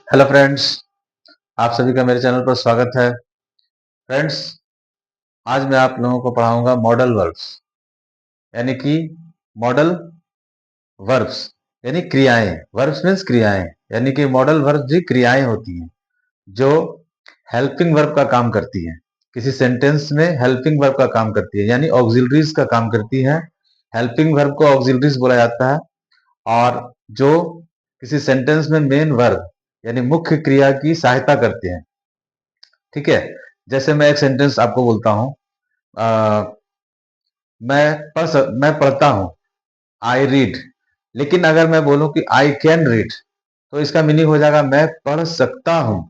Hello friends, आप सभी का मेरे चैनल पर स्वागत है। फ्रेंड्स, आज मैं आप लोगों को पढ़ाऊंगा मॉडल वर्ब्स, यानी कि मॉडल वर्ब्स यानी क्रियाएं। वर्ब्स मीन्स क्रियाएं, यानी कि मॉडल वर्ब्स भी क्रियाएं होती हैं जो हेल्पिंग वर्ब का काम करती हैं। किसी सेंटेंस में हेल्पिंग वर्ब का काम करती है, यानी ऑक्सिलरीज का काम करती है। हेल्पिंग वर्ब को ऑक्सिलरीज बोला जाता है। और जो किसी सेंटेंस में मेन वर्ब यानी मुख्य क्रिया की सहायता करते हैं। ठीक है, जैसे मैं एक सेंटेंस आपको बोलता हूं, मैं पढ़ता हूं, आई रीड। लेकिन अगर मैं बोलूं कि आई कैन रीड, तो इसका मीनिंग हो जाएगा मैं पढ़ सकता हूं।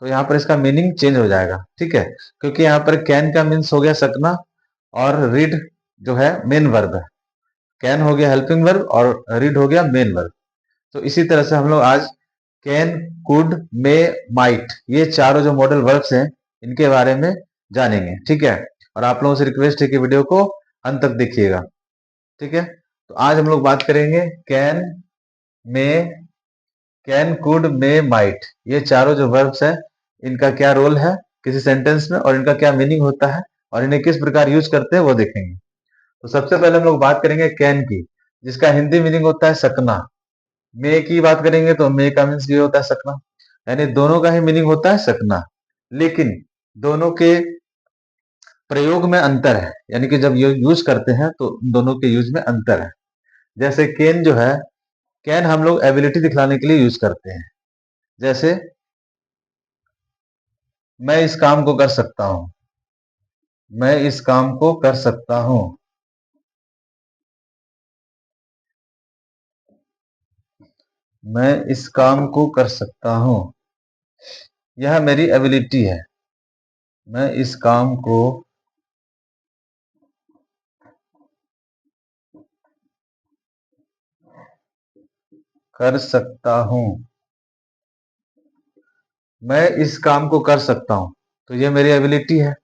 तो यहाँ पर इसका मीनिंग चेंज हो जाएगा। ठीक है, क्योंकि यहाँ पर कैन का मीन्स हो गया सकना, और रीड जो है मेन वर्ब है। कैन हो गया हेल्पिंग वर्ब और रीड हो गया मेन वर्ब। तो इसी तरह से हम लोग आज कैन, कुड, मे, माइट, ये चारों जो मॉडल वर्ब्स हैं इनके बारे में जानेंगे। ठीक है, और आप लोगों से रिक्वेस्ट है कि वीडियो को अंत तक देखिएगा। ठीक है, तो आज हम लोग बात करेंगे can, may, can, could, may, might, ये चारों जो वर्ब्स हैं इनका क्या रोल है किसी सेंटेंस में, और इनका क्या मीनिंग होता है, और इन्हें किस प्रकार यूज करते हैं वो देखेंगे। तो सबसे पहले हम लोग बात करेंगे कैन की, जिसका हिंदी मीनिंग होता है सकना। मे की बात करेंगे तो मे का मीन्स ये होता है सकना, यानी दोनों का ही मीनिंग होता है सकना। लेकिन दोनों के प्रयोग में अंतर है, यानी कि जब ये यूज करते हैं तो दोनों के यूज में अंतर है। जैसे कैन जो है, कैन हम लोग एबिलिटी दिखलाने के लिए यूज करते हैं। जैसे मैं इस काम को कर सकता हूं, मैं इस काम को कर सकता हूं। मैं इस काम को कर सकता हूं, यह मेरी एबिलिटी है। मैं इस काम को कर सकता हूं, मैं इस काम को कर सकता हूं, तो ये मेरी एबिलिटी है।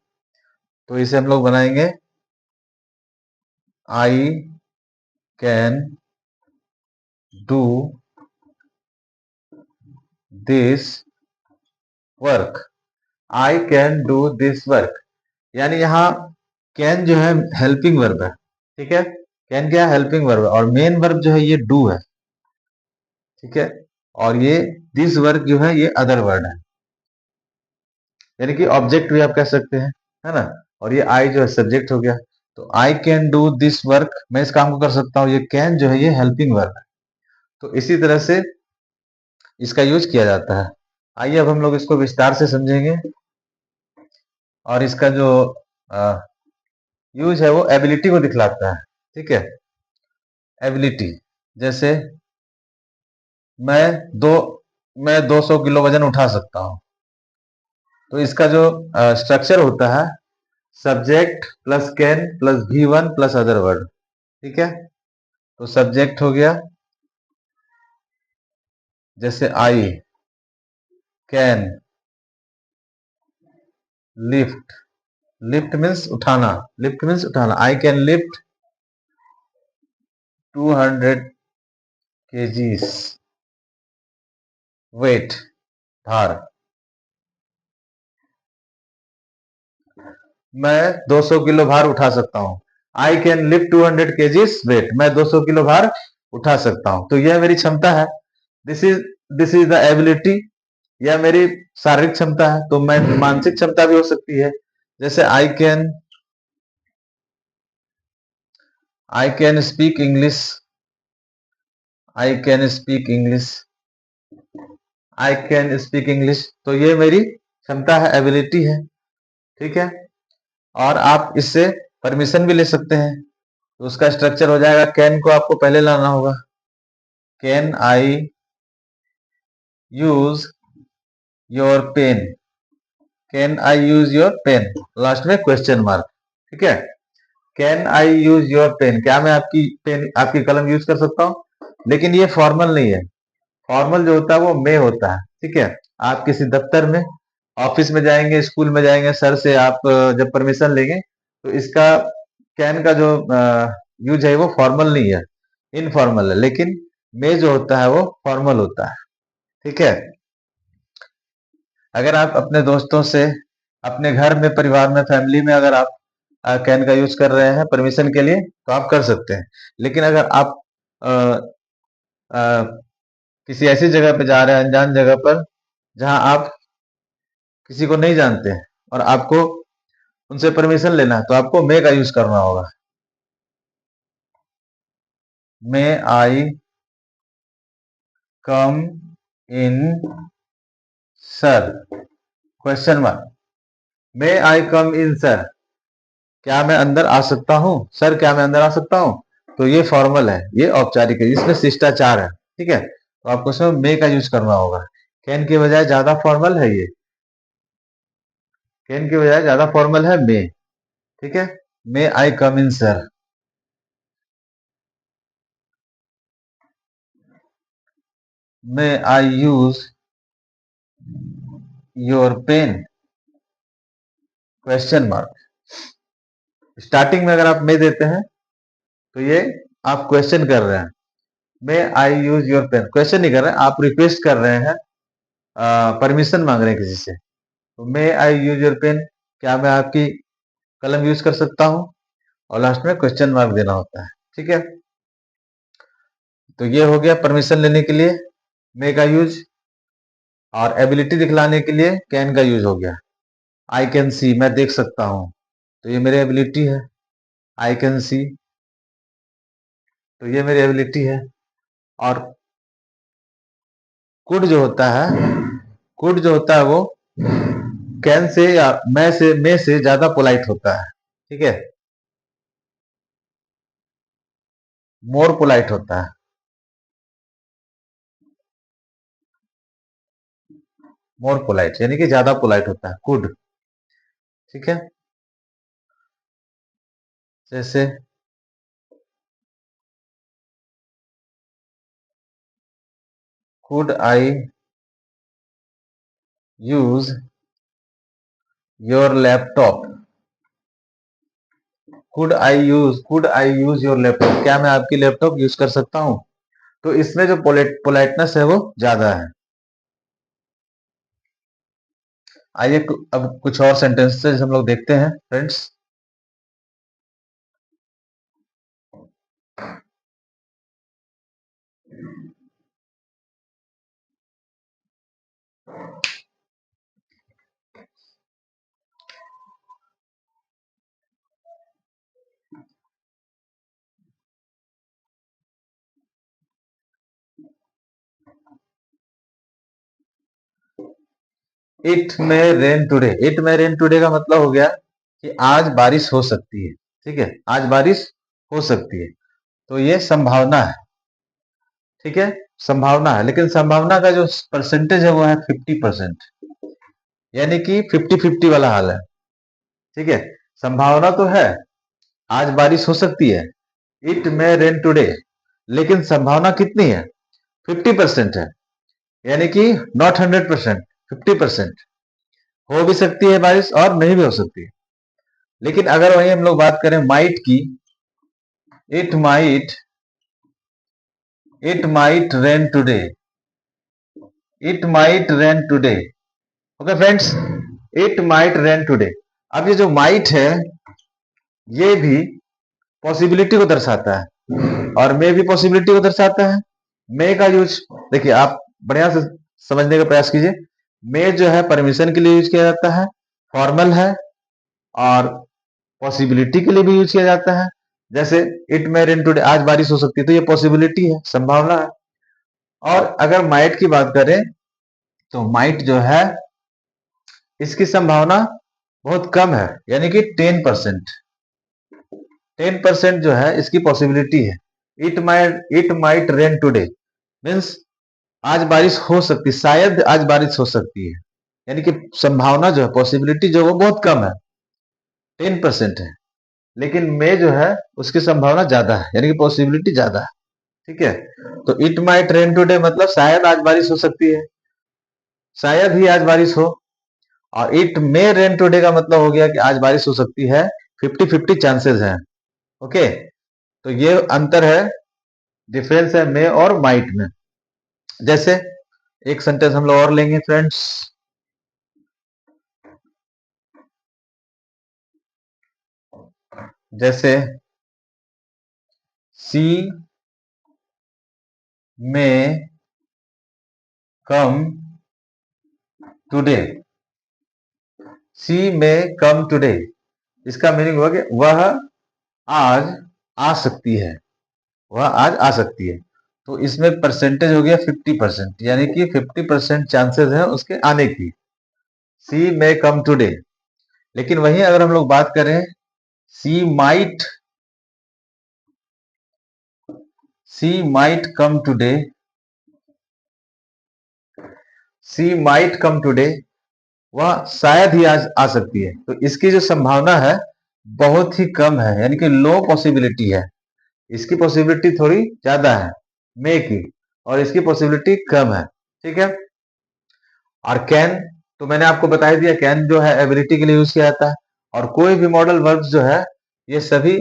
तो इसे हम लोग बनाएंगे I can do this work. I can do this work, यानी यहाँ कैन जो है हेल्पिंग वर्ब है। ठीक है, कैन क्या है, हेल्पिंग वर्ब है, और मेन वर्ब जो है ये डू है। ठीक है, और ये दिस वर्क जो है ये अदर वर्ड है, यानी कि ऑब्जेक्ट भी आप कह सकते हैं, है ना। और ये आई जो है सब्जेक्ट हो गया। तो I can do this work, मैं इस काम को कर सकता हूँ, ये कैन जो है ये हेल्पिंग वर्ब है। तो इसी तरह से इसका यूज किया जाता है। आइए अब हम लोग इसको विस्तार से समझेंगे, और इसका जो यूज है वो एबिलिटी को दिखलाता है। ठीक है, एबिलिटी, जैसे मैं दो मैं 200 किलो वजन उठा सकता हूँ। तो इसका जो स्ट्रक्चर होता है, subject plus can plus V1 plus other word. ठीक है, तो सब्जेक्ट हो गया, जैसे I can lift. Lift means उठाना, लिफ्ट मीन्स उठाना। I can lift 200 kgs weight, भार। मैं 200 किलो भार उठा सकता हूँ। I can lift 200 kgs weight, मैं 200 किलो भार उठा सकता हूँ। तो यह मेरी क्षमता है। दिस इज द एबिलिटी, यह मेरी शारीरिक क्षमता है। तो मैं मानसिक क्षमता भी हो सकती है, जैसे I can speak English, I can speak English, I can speak English. तो ये मेरी क्षमता है, एबिलिटी है। ठीक है, और आप इससे परमिशन भी ले सकते हैं। तो उसका स्ट्रक्चर हो जाएगा, कैन को आपको पहले लाना होगा, can I use your pen, can I use your pen, last में क्वेश्चन मार्क। ठीक है, can I use your pen, क्या मैं आपकी पेन, आपकी कलम यूज कर सकता हूँ। लेकिन ये फॉर्मल नहीं है, फॉर्मल जो होता है वो मे होता है। ठीक है, आप किसी दफ्तर में, ऑफिस में जाएंगे, स्कूल में जाएंगे, सर से आप जब परमिशन लेंगे, तो इसका कैन का जो यूज है वो फॉर्मल नहीं है, इनफॉर्मल है। लेकिन मे जो होता है वो फॉर्मल होता है। ठीक है, अगर आप अपने दोस्तों से, अपने घर में, परिवार में, फैमिली में अगर आप कैन का यूज कर रहे हैं परमिशन के लिए तो आप कर सकते हैं। लेकिन अगर आप अ, अ, किसी ऐसी जगह पे जा रहे हैं, अनजान जगह पर, जहां आप किसी को नहीं जानते हैं और आपको उनसे परमिशन लेना है, तो आपको मे का यूज करना होगा। मे I come in sir, question mark. May I come in sir, क्या मैं अंदर आ सकता हूं? सर, क्या मैं अंदर आ सकता हूं? तो ये फॉर्मल है, ये औपचारिक है, इसमें शिष्टाचार है। ठीक है, तो आपको इसमें मे का यूज करना होगा। कैन की बजाय ज्यादा फॉर्मल है ये, कैन की बजाय ज्यादा फॉर्मल है मे। ठीक है, may I come in sir. May I use your pen, question mark. Starting में अगर आप मे देते हैं तो ये आप क्वेश्चन कर रहे हैं। मे I use your pen, question नहीं कर रहे हैं, आप रिक्वेस्ट कर रहे हैं, परमिशन मांग रहे हैं किसी से। तो मे आई यूज योर पेन, क्या मैं आपकी कलम यूज कर सकता हूं? और लास्ट में क्वेश्चन मार्क देना होता है। ठीक है, तो ये हो गया परमिशन लेने के लिए मे का यूज, और एबिलिटी दिखलाने के लिए कैन का यूज हो गया। आई कैन सी, मैं देख सकता हूं, तो ये मेरी एबिलिटी है, आई कैन सी, तो ये मेरी एबिलिटी है। और कुड जो होता है, कुड जो होता है वो कैन से या मैं से, मे से ज्यादा पोलाइट होता है। ठीक है, मोर पोलाइट होता है, मोर पोलाइट यानी कि ज्यादा पोलाइट होता है कुड। ठीक है, जैसे could I use your laptop, could I use your laptop, क्या मैं आपकी लैपटॉप यूज कर सकता हूं? तो इसमें जो पोलाइटनेस है वो ज्यादा है। आइए अब कुछ और सेंटेंसेस हम लोग देखते हैं फ्रेंड्स। इट में रेन टुडे, इट में रेन टुडे का मतलब हो गया कि आज बारिश हो सकती है। ठीक है, आज बारिश हो सकती है, तो ये संभावना है। ठीक है, संभावना है, लेकिन संभावना का जो परसेंटेज है वो है 50%, यानी कि 50-50 वाला हाल है। ठीक है, संभावना तो है, आज बारिश हो सकती है, इट में रेन टुडे, लेकिन संभावना कितनी है? 50% है, यानी कि नॉट 100%, 50%। हो भी सकती है बारिश और नहीं भी हो सकती है। लेकिन अगर वही हम लोग बात करें माइट की, it might, it might rain today, it might rain today. Okay friends, it might rain today. अब ये जो माइट है ये भी पॉसिबिलिटी को दर्शाता है और मे भी पॉसिबिलिटी को दर्शाता है। मे का यूज देखिए, आप बढ़िया से समझने का प्रयास कीजिए। मे जो है परमिशन के लिए यूज किया जाता है, फॉर्मल है, और पॉसिबिलिटी के लिए भी यूज किया जाता है। जैसे इट मे रेन टुडे, आज बारिश हो सकती है, तो ये पॉसिबिलिटी है, संभावना है। और अगर माइट की बात करें तो माइट जो है इसकी संभावना बहुत कम है, यानी कि 10%, 10% जो है इसकी पॉसिबिलिटी है। It might rain today means आज बारिश हो सकती, शायद आज बारिश हो सकती है, यानी कि संभावना जो है, पॉसिबिलिटी जो है वो बहुत कम है, 10% है। लेकिन मे जो है उसकी संभावना ज्यादा है, यानी कि पॉसिबिलिटी ज्यादा है। ठीक है, तो इट माइट रेन टुडे मतलब शायद आज बारिश हो सकती है, शायद ही आज बारिश हो। और इट मे रेन टुडे का मतलब हो गया कि आज बारिश हो सकती है, 50-50 चांसेस हैं। ओके, तो ये अंतर है, डिफरेंस है मे और माइट में। जैसे एक सेंटेंस हम लोग और लेंगे फ्रेंड्स। जैसे सी में कम टुडे, सी में कम टुडे, इसका मीनिंग हुआ कि वह आज आ सकती है, वह आज आ सकती है। तो इसमें परसेंटेज हो गया 50%, यानी कि 50% चांसेस है उसके आने की। सी में कम टुडे। लेकिन वहीं अगर हम लोग बात करें सी माइट, सी माइट कम टुडे, सी माइट कम टुडे, वह शायद ही आज आ सकती है। तो इसकी जो संभावना है बहुत ही कम है, यानी कि लो पॉसिबिलिटी है। इसकी पॉसिबिलिटी थोड़ी ज्यादा है मे की, और इसकी पॉसिबिलिटी कम है। ठीक है। और कैन तो मैंने आपको बता ही दिया, कैन जो है एबिलिटी के लिए यूज किया जाता है। और कोई भी मॉडल वर्ब्स जो है ये सभी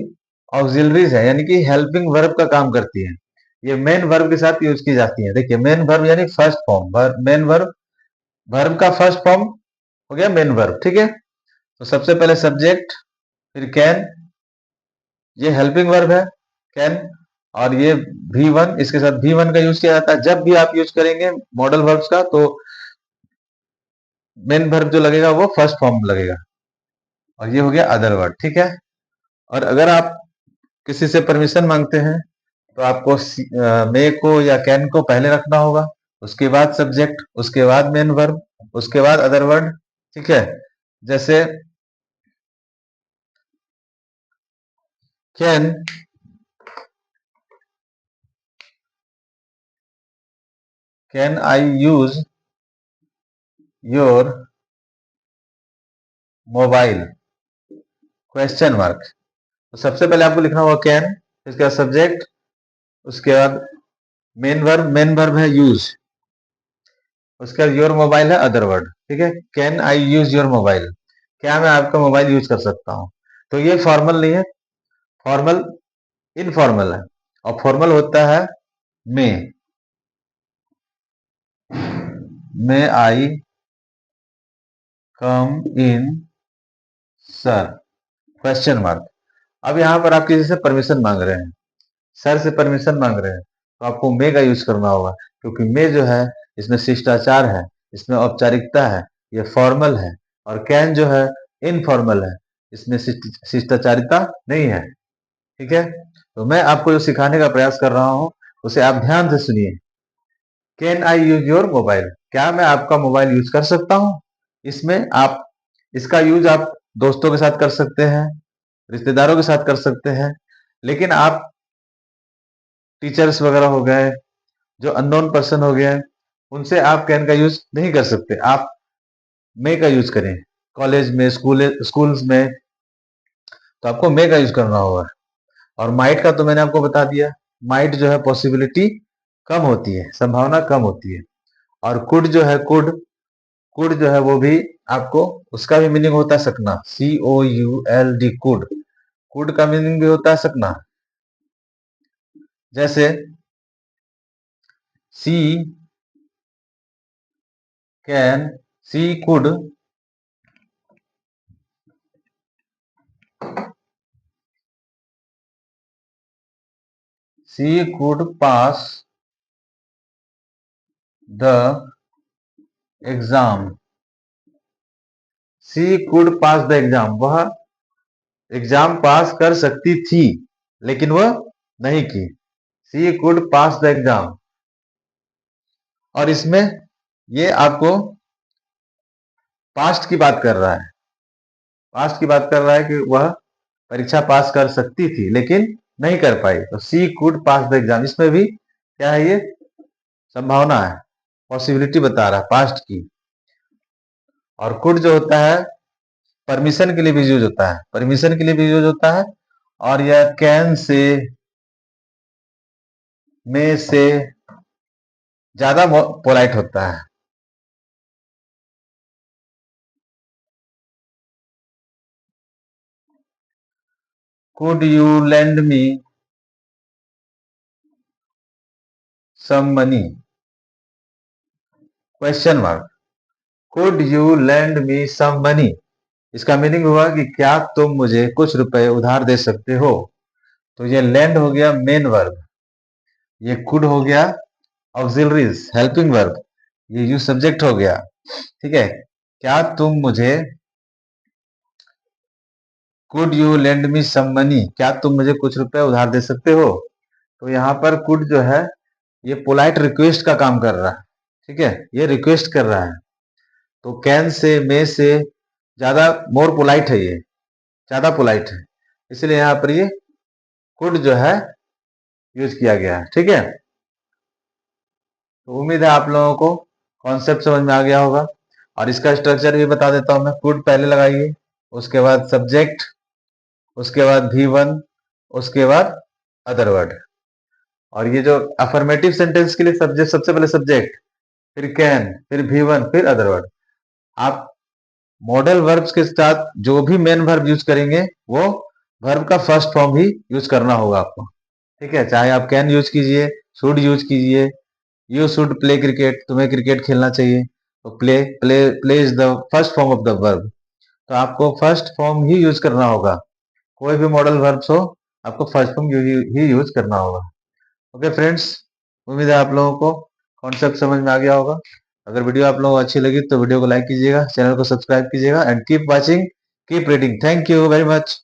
ऑक्सिलरीज है, यानी कि हेल्पिंग वर्ब का काम करती है। ये मेन वर्ब के साथ यूज की जाती है। देखिए मेन वर्ब यानी first form, main verb, verb का फर्स्ट फॉर्म हो गया मेन वर्ब। ठीक है। तो सबसे पहले सब्जेक्ट, फिर कैन, ये हेल्पिंग वर्ब है कैन, और ये V1, इसके साथ V1 का यूज किया जाता है। जब भी आप यूज करेंगे मॉडल वर्ब्स का तो मेन वर्ब जो लगेगा वो फर्स्ट फॉर्म लगेगा। और ये हो गया अदर वर्ड। ठीक है। और अगर आप किसी से परमिशन मांगते हैं तो आपको मे को या कैन को पहले रखना होगा, उसके बाद सब्जेक्ट, उसके बाद मेन वर्ब, उसके बाद अदर वर्ड। ठीक है। जैसे can can I use your mobile, question mark. तो सबसे पहले आपको लिखना होगा कैन, इसके बाद सब्जेक्ट, उसके बाद मेन वर्ब है यूज, उसके बाद योर मोबाइल है अदर वर्ड। ठीक है। Can I use your mobile, क्या मैं आपका मोबाइल यूज कर सकता हूं। तो ये फॉर्मल नहीं है, फॉर्मल इनफॉर्मल है। और फॉर्मल होता है may I come in sir, question mark. अब यहां पर आप किसी से परमिशन मांग रहे हैं, सर से परमिशन मांग रहे हैं, तो आपको मे का यूज करना होगा, क्योंकि मे जो है इसमें शिष्टाचार है, इसमें औपचारिकता है, ये फॉर्मल है। और कैन जो है इनफॉर्मल है, इसमें शिष्टाचारिता नहीं है। ठीक है। तो मैं आपको जो सिखाने का प्रयास कर रहा हूं उसे आप ध्यान से सुनिए। Can I use your mobile, क्या मैं आपका मोबाइल यूज कर सकता हूं। इसमें आप इसका यूज आप दोस्तों के साथ कर सकते हैं, रिश्तेदारों के साथ कर सकते हैं। लेकिन आप टीचर्स वगैरह हो गए, जो अननोन पर्सन हो गए, उनसे आप कैन का यूज नहीं कर सकते। आप मे का यूज करें। कॉलेज में, स्कूल्स में तो आपको मे का यूज करना होगा। और माइट का तो मैंने आपको बता दिया, माइट जो है पॉसिबिलिटी कम होती है, संभावना कम होती है। और कुड जो है, कुड कुड जो है वो भी आपको, उसका भी मीनिंग होता है सकना, COULD, कुड। कुड का मीनिंग भी होता है सकना। जैसे she can, she could pass the exam, she could pass the exam, वह एग्जाम पास कर सकती थी लेकिन वह नहीं की। She could pass the exam. और इसमें ये आपको पास्ट की बात कर रहा है, पास्ट की बात कर रहा है कि वह परीक्षा पास कर सकती थी लेकिन नहीं कर पाई। तो सी कुड पास द एग्जाम, इसमें भी क्या है, ये संभावना है, पॉसिबिलिटी बता रहा है पास्ट की। और कुड जो होता है परमिशन के लिए भी यूज होता है, परमिशन के लिए भी यूज होता है। और यह कैन से, में से ज्यादा पोलाइट होता है। Could you lend me some money, question mark, could you lend me some money, इसका मीनिंग हुआ कि क्या तुम मुझे कुछ रुपए उधार दे सकते हो। तो ये लैंड हो गया मेन वर्ब, ये कुड हो गया ऑक्सिलरीज हेल्पिंग वर्ब, ये यू सब्जेक्ट हो गया। ठीक है, क्या तुम मुझे, could you lend me some money, क्या तुम मुझे कुछ रुपए उधार दे सकते हो। तो यहाँ पर कुड जो है ये पोलाइट रिक्वेस्ट का काम कर रहा है। ठीक है, ये रिक्वेस्ट कर रहा है। तो कैन से, मे से ज्यादा मोर पोलाइट है, ये ज्यादा पोलाइट है, इसलिए यहाँ पर ये कुड जो है यूज किया गया है। ठीक है, तो उम्मीद है आप लोगों को कॉन्सेप्ट समझ में आ गया होगा। और इसका स्ट्रक्चर भी बता देता हूं मैं। कुड पहले लगाइए, उसके बाद सब्जेक्ट, उसके बाद V1, उसके बाद अदर वर्ड। और ये जो अफर्मेटिव सेंटेंस के लिए सब्जेक्ट, सबसे पहले सब्जेक्ट, फिर कैन, फिर V1, फिर अदर वर्ड। आप मॉडल वर्ब्स के साथ जो भी मेन वर्ब यूज करेंगे वो वर्ब का फर्स्ट फॉर्म ही यूज करना होगा आपको। ठीक है, चाहे आप कैन यूज कीजिए, शुड यूज कीजिए, यू शुड प्ले क्रिकेट, तुम्हें क्रिकेट खेलना चाहिए, तो play play is the first form of the verb. तो आपको फर्स्ट फॉर्म ही यूज करना होगा। कोई भी मॉडल वर्ब्स हो, आपको फर्स्ट फॉर्म ही यूज करना होगा। ओके फ्रेंड्स, उम्मीद है आप लोगों को कॉन्सेप्ट समझ में आ गया होगा। अगर वीडियो आप लोगों को अच्छी लगी तो वीडियो को लाइक कीजिएगा, चैनल को सब्सक्राइब कीजिएगा and keep watching, keep reading. Thank you very much.